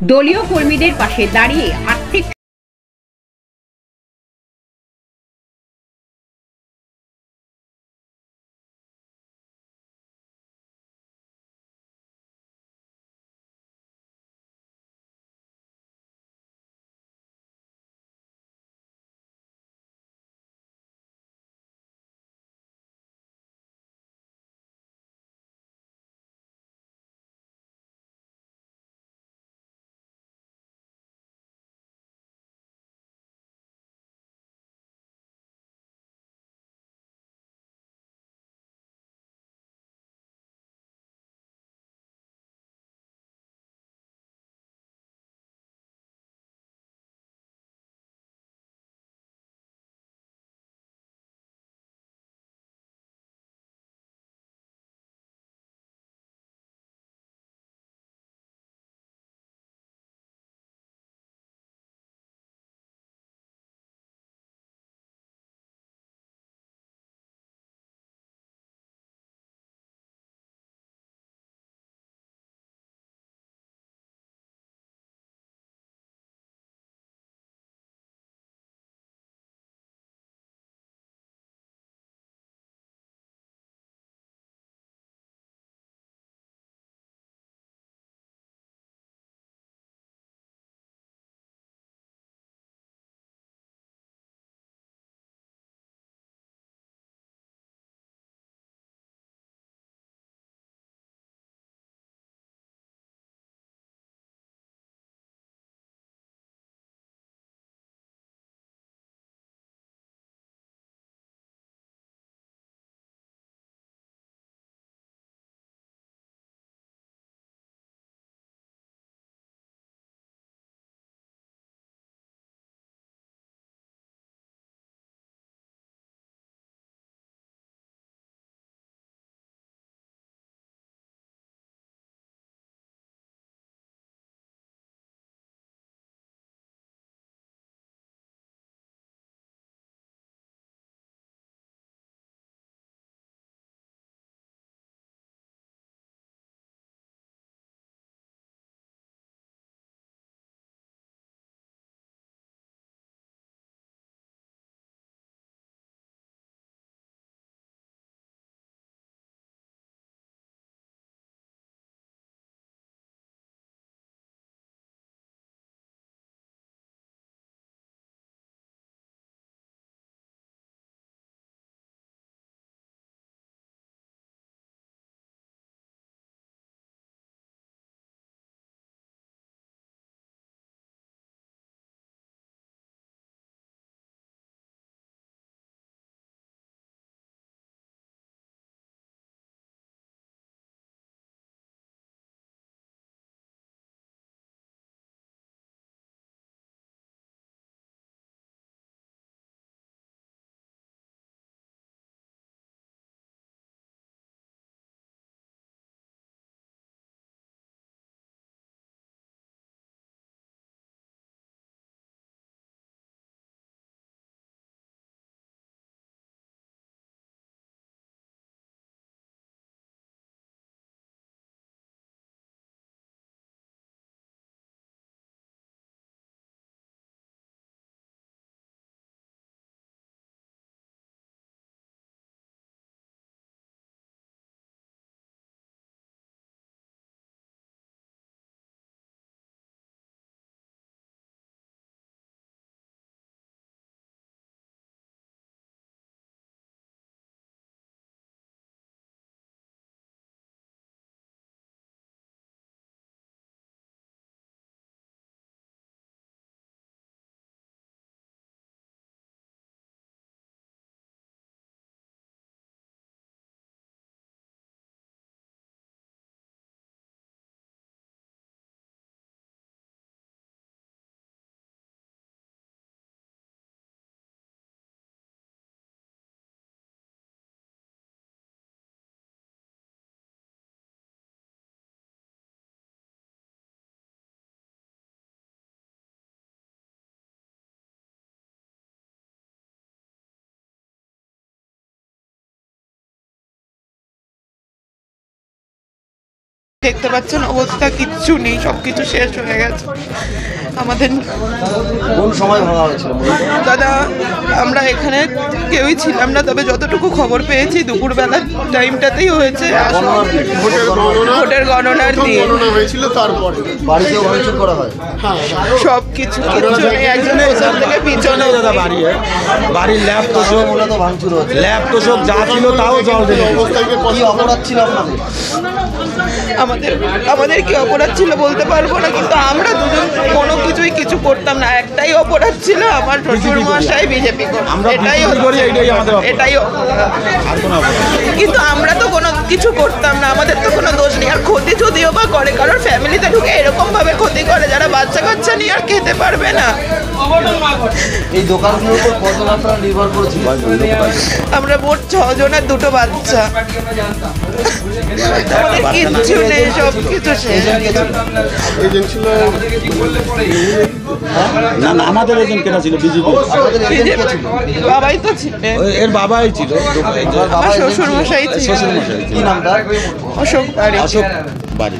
দলীয় কর্মীদের পাশে দাঁড়িয়ে আর্থিক দেখতে পাচ্ছেন অবস্থা কিচ্ছু নেই, সবকিছু শেষ হয়ে গেছে আমাদের। কোন সময় ভাঙা হয়েছিল দাদা আমরা এখানে কেউই ছিলাম না, তবে যতটুকু খবর পেয়েছি দুপুরবেলার টাইমটাতেই হয়েছে, ভোটের গণনার দিন হয়েছিল। তারপরে বাড়িতেও ভাঙচুর করা হয়, সব কিছু কিচ্ছু নেই, একজন পেছন থেকে পিছনে। বাড়ির ল্যাব তো সব মূলত ভাঙচুর হচ্ছে। ল্যাব তো সব যা ছিল তাও জল দিল। কি অপরাধ ছিল আপনাদের? আমাদের কি অপরাধ ছিল বলতে পারবো না, কিন্তু আমরা দুজন কোনো কিছুই কিছু করতাম না। একটাই অপরাধ ছিল, আমার শ্বশুর মশাই বিজেপি এটাই অপরাধ। কিন্তু আমরা তো কোনো কিছু করতাম না, আমাদের তো কোনো দোষ নেই। আর ক্ষতি যদিও বা করে কারোর ফ্যামিলিতে ঢুকে এরকম ভাবে ক্ষতি করে যারা বাচ্চা কাচ্চা নিয়ে আর খেতে পারবে না। এই দোকানগুলোর উপর কত মাত্রা নির্ভর করেছিল? আমরা মোট 6 জনের 2টো বাচ্চা, আমাদের কিচ্ছু নেই, সব কিছু শেষ। এজেন্ট ছিল না না, আমাদের এজেন্ট কেনা ছিল বিজেপি। বাবাই তো ছিলেন, এর বাবাই ছিল, আমার শ্বশুর মশাই ছিল। শ্বশুর মশাই কি নাম তার? অশোক বাড়ি। অশোক বাড়ি।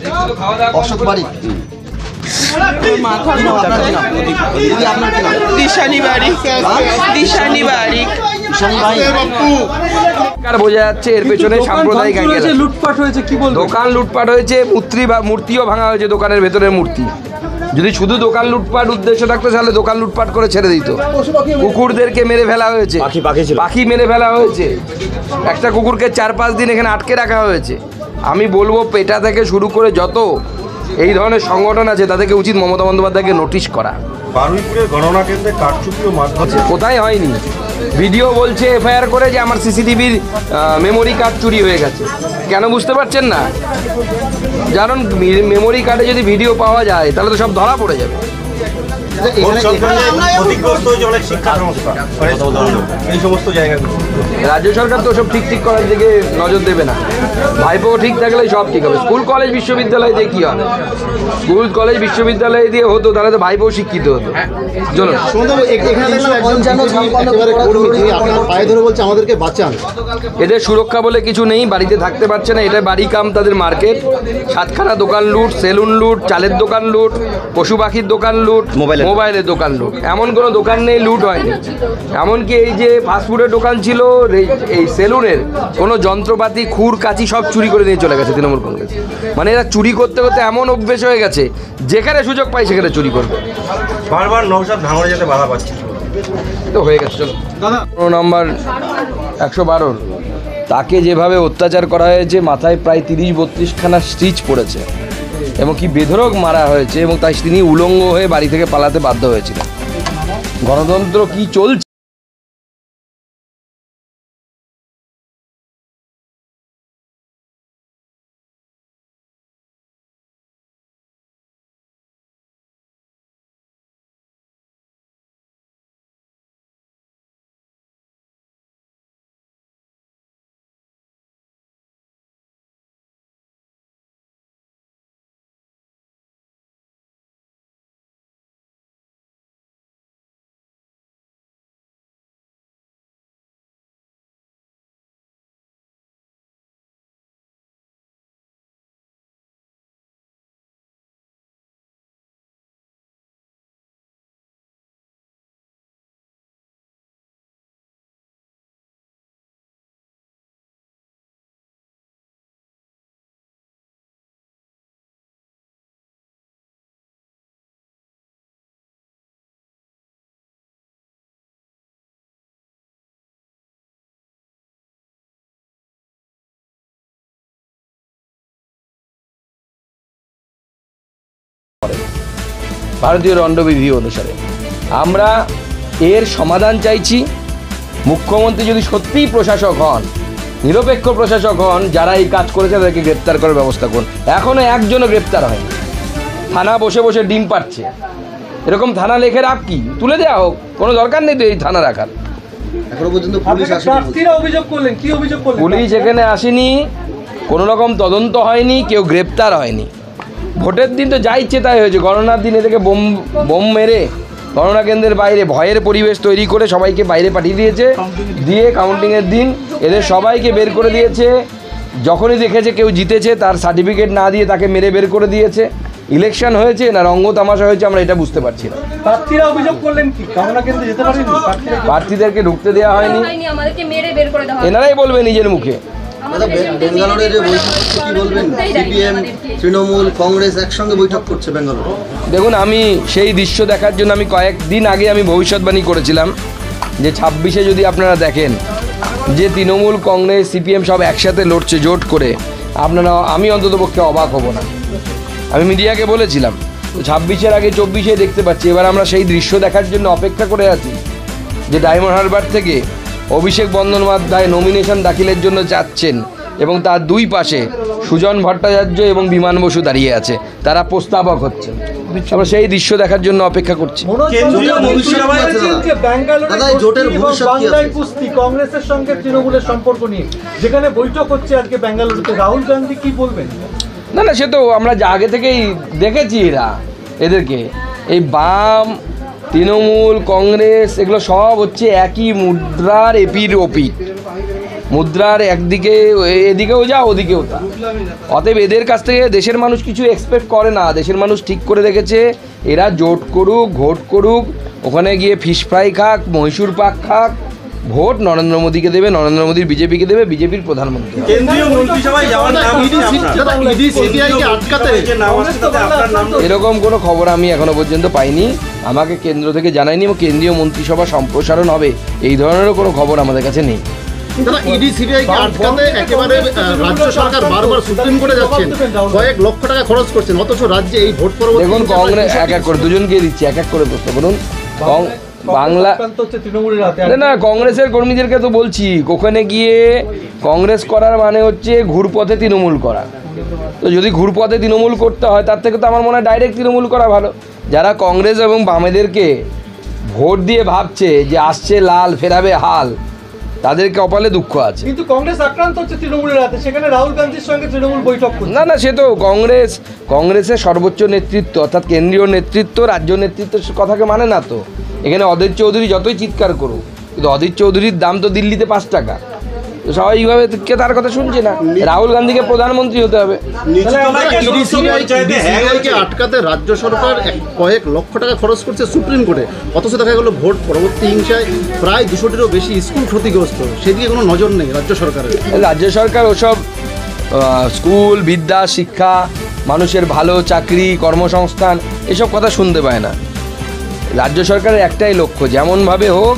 অশোক বাড়ি। দিশানি বাড়ি, দিশানি বাড়ি। বোঝা যাচ্ছে এর পেছনে সাম্প্রদায়িক লুটপাট হয়েছে। কি বলবো? দোকান লুটপাট হয়েছে, মূর্তিও ভাঙা হয়েছে, দোকানের ভেতরের মূর্তি। যদি শুধু দোকান লুটপাট উদ্দেশ্য থাকতো তাহলে দোকান লুটপাট করে ছেড়ে দিত। কুকুরদেরকে মেরে ফেলা হয়েছে, পাখি মেরে ফেলা হয়েছে। একটা কুকুরকে 4-5 দিন এখানে আটকে রাখা হয়েছে। আমি বলবো পেটা থেকে শুরু করে যত এই ধরনের সংগঠন আছে তাদেরকে উচিত মমতা বন্দ্যোপাধ্যায়কে নোটিশ করা। বারুইপুরের গণনা কেন্দ্রে কারচুপি ও মারধর কোথায় হয়নি? ভিডিও বলছে এফআইআর করে যে আমার সিসিটিভির মেমোরি কার্ড চুরি হয়ে গেছে। কেন বুঝতে পারছেন না? কারণ মেমোরি কার্ডে যদি ভিডিও পাওয়া যায় তাহলে তো সব ধরা পড়ে যাবে। ক্ষতিগ্রস্ত হয়েছে অনেক শিক্ষা সংস্থা, এই সমস্ত জায়গাগুলো। রাজ্য সরকার তো সব ঠিক করার দিকে নজর দেবে না। ভাইপো ঠিক থাকলেই সব ঠিক হবে। স্কুল কলেজ বিশ্ববিদ্যালয় দিয়ে কী হবে? স্কুল কলেজ বিশ্ববিদ্যালয় দিয়ে হতো তাহলে তো ভাইপো শিক্ষিত হতো। চলুন, পায়ে ধরে বলছে আমাদেরকে বাঁচান। এদের সুরক্ষা বলে কিছু নেই, বাড়িতে থাকতে পারছে না। এটা বাড়ি কাম তাদের মার্কেট। 7খানা দোকান লুট, সেলুন লুট, চালের দোকান লুট, পশু পাখির দোকান লুট, মোবাইলের দোকান লুট। এমন কোনো দোকান নেই লুট হয়নি। এমনকি এই যে ফাস্টফুডের দোকান ছিল, এই সেলুনের কোনো যন্ত্রপাতি, খুর কাঁচি সব চুরি করে নিয়ে চলে গেছে তৃণমূল কংগ্রেস। মানে এরা চুরি করতে করতে এমন অভ্যেস হয়ে গেছে, যেখানে সুযোগ পায় সেখানে চুরি করবে। বারবার নৌসাদ ভাঙড়ে যেতে বাধা পাচ্ছে তো হয়ে গেছে। চলো, 15 নম্বর 112 তাকে যেভাবে অত্যাচার করা হয়েছে, মাথায় প্রায় 30-32খানা স্টিচ পড়েছে এবং কি বেধড়ক মারা হয়েছে, এবং তাই তিনি উলঙ্গ হয়ে বাড়ি থেকে পালাতে বাধ্য হয়েছিলেন। গণতন্ত্র কি চলছে? ভারতীয় দণ্ডবিধি অনুসারে আমরা এর সমাধান চাইছি। মুখ্যমন্ত্রী যদি সত্যিই প্রশাসক হন, নিরপেক্ষ প্রশাসক হন, যারা এই কাজ করেছে তাদেরকে গ্রেপ্তার করার ব্যবস্থা করুন। এখনও একজনও গ্রেপ্তার হয়নি। থানা বসে বসে ডিম পাচ্ছে। এরকম থানা লেখে রাখ, কি তুলে দেওয়া হোক, কোনো দরকার নেই তো এই থানা রাখার। এখনো পর্যন্ত পুলিশ অভিযোগ করলেন, কি অভিযোগ করলেন? পুলিশ এখানে আসেনি, কোনো রকম তদন্ত হয়নি, কেউ গ্রেপ্তার হয়নি। ভোটের দিন তো যা ইচ্ছে তাই হয়েছে। গণনার দিন এদেরকে বোম মেরে গণনা কেন্দ্রের বাইরে ভয়ের পরিবেশ তৈরি করে সবাইকে বাইরে পাঠিয়ে দিয়েছে। দিয়ে কাউন্টিংয়ের দিন এদের সবাইকে বের করে দিয়েছে। যখনই দেখেছে কেউ জিতেছে তার সার্টিফিকেট না দিয়ে তাকে মেরে বের করে দিয়েছে। ইলেকশন হয়েছে না রঙ্গ তামাশা হয়েছে আমরা এটা বুঝতে পারছি না। প্রার্থীরা অভিযোগ করলেন কি কামনা কেন্দ্রে যেতে পারেনি প্রার্থীদেরকে ঢুকতে দেওয়া হয়নি, আমাদেরকে মেরে বের করে দেওয়া এনারাই বলবে নিজের মুখে। দাদা বেঙ্গালোরে যে বৈঠক কি বলবেন? সিপিএম, তৃণমূল, কংগ্রেস একসঙ্গে বৈঠক করছে বেঙ্গালোরে। দেখুন, আমি সেই দৃশ্য দেখার জন্য আমি কয়েকদিন আগে আমি ভবিষ্যৎবাণী করেছিলাম যে 26-এ যদি আপনারা দেখেন যে তৃণমূল, কংগ্রেস, সিপিএম সব একসাথে লড়ছে জোট করে, আপনারা আমি অন্ততপক্ষে অবাক হব না। আমি মিডিয়াকে বলেছিলাম, তো 26-এর আগে 24-এ দেখতে পাচ্ছি। এবার আমরা সেই দৃশ্য দেখার জন্য অপেক্ষা করে আছি যে ডায়মন্ড হারবার থেকে অভিষেক বন্দ্যোপাধ্যায় নমিনেশন দাখিলের জন্য যাচ্ছেন এবং তার দুই পাশে সুজন ভট্টাচার্য এবং বিমান বসু দাঁড়িয়ে আছে, তারা প্রস্তাবক হচ্ছেন। আমরা সেই দৃশ্য দেখার জন্য অপেক্ষা করছি। কংগ্রেসের সঙ্গে তৃণমূলের সম্পর্ক নিয়ে যেখানে বৈঠক হচ্ছে আজকে বেঙ্গালুরুতে, রাহুল গান্ধী কি বলবেন? না, সে তো আমরা আগে থেকেই দেখেছি এদেরকে এই বাম, তৃণমূল, কংগ্রেস এগুলো সব হচ্ছে একই মুদ্রার এপির ওপিট। মুদ্রার একদিকে এদিকেও যা ওদিকেও তা। অতএব এদের কাছ থেকে দেশের মানুষ কিছু এক্সপেক্ট করে না। দেশের মানুষ ঠিক করে রেখেছে এরা জোট করুক, ভোট করুক, ওখানে গিয়ে ফিশ ফ্রাই খাক, মহীশূর পাক খাক, ভোট নরেন্দ্র মোদীকে দেবে, নরেন্দ্র মোদীর বিজেপিকে দেবে, বিজেপির প্রধানমন্ত্রী। এরকম কোনো খবর আমি এখনো পর্যন্ত পাইনি, আমাকে কেন্দ্র থেকে জানায়নি এবং কেন্দ্রীয় মন্ত্রিসভা সম্প্রসারণ হবে এই ধরনেরও কোনো খবর আমাদের কাছে নেই। ইডি সিবিআইকে আটকাতে একেবারে রাজ্য সরকার বারবার সুপ্রিম কোর্টে যাচ্ছেন, কয়েক লক্ষ টাকা খরচ করছেন, অথচ রাজ্যে এই ভোট পরবর্তী দেখুন কংগ্রেস এক এক করে দুজনকে দিচ্ছি, এক এক করে প্রশ্ন করুন। বাংলা না, কংগ্রেসের কর্মীদেরকে তো বলছি ওখানে গিয়ে কংগ্রেস করার মানে হচ্ছে ঘুরপথে তৃণমূল করা। তো যদি ঘুরপথে তৃণমূল করতে হয় তার থেকে তো আমার মনে হয় ডাইরেক্ট তৃণমূল করা ভালো। যারা কংগ্রেস এবং বামেদেরকে ভোট দিয়ে ভাবছে যে আসছে লাল ফেরাবে হাল, তাদের কপালে দুঃখ আছে। কিন্তু কংগ্রেস আক্রান্ত হচ্ছে তৃণমূলের হাতে, সেখানে রাহুল গান্ধীর সঙ্গে তৃণমূল বৈঠক করছে। না, সে তো কংগ্রেসের সর্বোচ্চ নেতৃত্ব অর্থাৎ কেন্দ্রীয় নেতৃত্ব রাজ্য নেতৃত্বের কথাকে মানে না। তো এখানে অধীর চৌধুরী যতই চিৎকার করুক, কিন্তু অধীর চৌধুরীর দাম তো দিল্লিতে 5 টাকা, তো স্বাভাবিকভাবে কে তার কথা শুনছে না। রাহুল গান্ধীকে প্রধানমন্ত্রী হতে হবে। আটকাতে রাজ্য সরকার কয়েক লক্ষ টাকা খরচ করছে সুপ্রিম কোর্টে, অথচ দেখা গেল ভোট পরবর্তী হিংসায় প্রায় 200টিরও বেশি স্কুল ক্ষতিগ্রস্ত, সেদিকে কোনো নজর নেই রাজ্য সরকারের। রাজ্য সরকার ওসব স্কুল, বিদ্যা, শিক্ষা, মানুষের ভালো চাকরি, কর্মসংস্থান এসব কথা শুনতে পায় না। রাজ্য সরকারের একটাই লক্ষ্য, যেমনভাবে হোক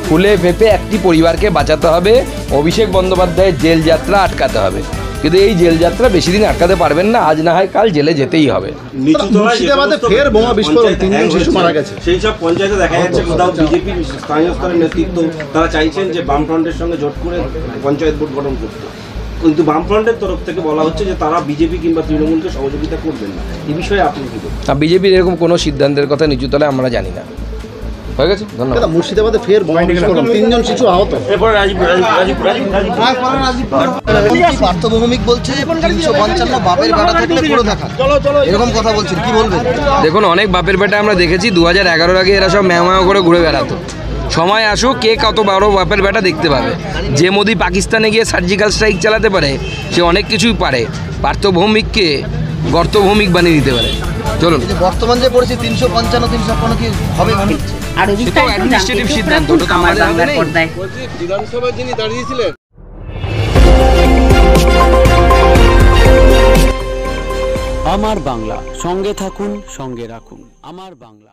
ফুলে ফেঁপে একটি পরিবারকে বাঁচাতে হবে, অভিষেক বন্দ্যোপাধ্যায়ের জেল যাত্রা আটকাতে হবে। কিন্তু এই জেল যাত্রা বেশি দিন আটকাতে পারবেন না, আজ না হয় কাল জেলে যেতেই হবে। মুর্শিদাবাদে ফের বোমা বিস্ফোরণ, 3 শিশু মারা গেছে। সেই সব পঞ্চায়েতে দেখা যাচ্ছে কোথাও বিজেপির স্থানীয় স্তরের নেতৃত্ব তারা চাইছেন যে বামফ্রন্টের সঙ্গে জোট করে পঞ্চায়েত বোর্ড গঠন করতে, কিন্তু বামফ্রন্টের তরফ থেকে বলা হচ্ছে যে তারা বিজেপি কিংবা তৃণমূলকে সহযোগিতা করবেন না। এই বিষয়ে আপনি কি বলবেন? বিজেপির এরকম কোনো সিদ্ধান্তের কথা নিচুতলায় আমরা জানি না। হয়ে গেছে, ধন্যবাদ। মুর্শিদাবাদে ফের বোমা বিস্ফোরণ, 3 শিশু আহত। পার্থ ভৌমিক বলছে 355 বাপের বেটা থাকলে করে দেখা, এরকম কথা বলছেন, কি বলবেন? দেখুন, অনেক বাপের বেটা আমরা দেখেছি 2011 আগে এরা সব ম্যাও করে ঘুরে বেড়াতো। সময় আসুক কে কত বড় বাপের বেটা দেখতে পাবে। যে মোদি পাকিস্তানে গিয়ে সার্জিক্যাল স্ট্রাইক চালাতে পারে সে অনেক কিছুই পারে, পার্থ ভৌমিককে গর্ত ভৌমিক বানিয়ে দিতে পারে। চলুন, বর্তমান যে পড়েছে 355 356 কি হবে মনে হচ্ছে? আর অ্যাডমিনিস্ট্রেটিভ সিদ্ধান্ত, ওটা তো আমাদের হাতে নেই। বিধানসভায় যিনি দাঁড়িয়েছিলেন আমার বাংলা, সঙ্গে থাকুন, সঙ্গে রাখুন আমার বাংলা।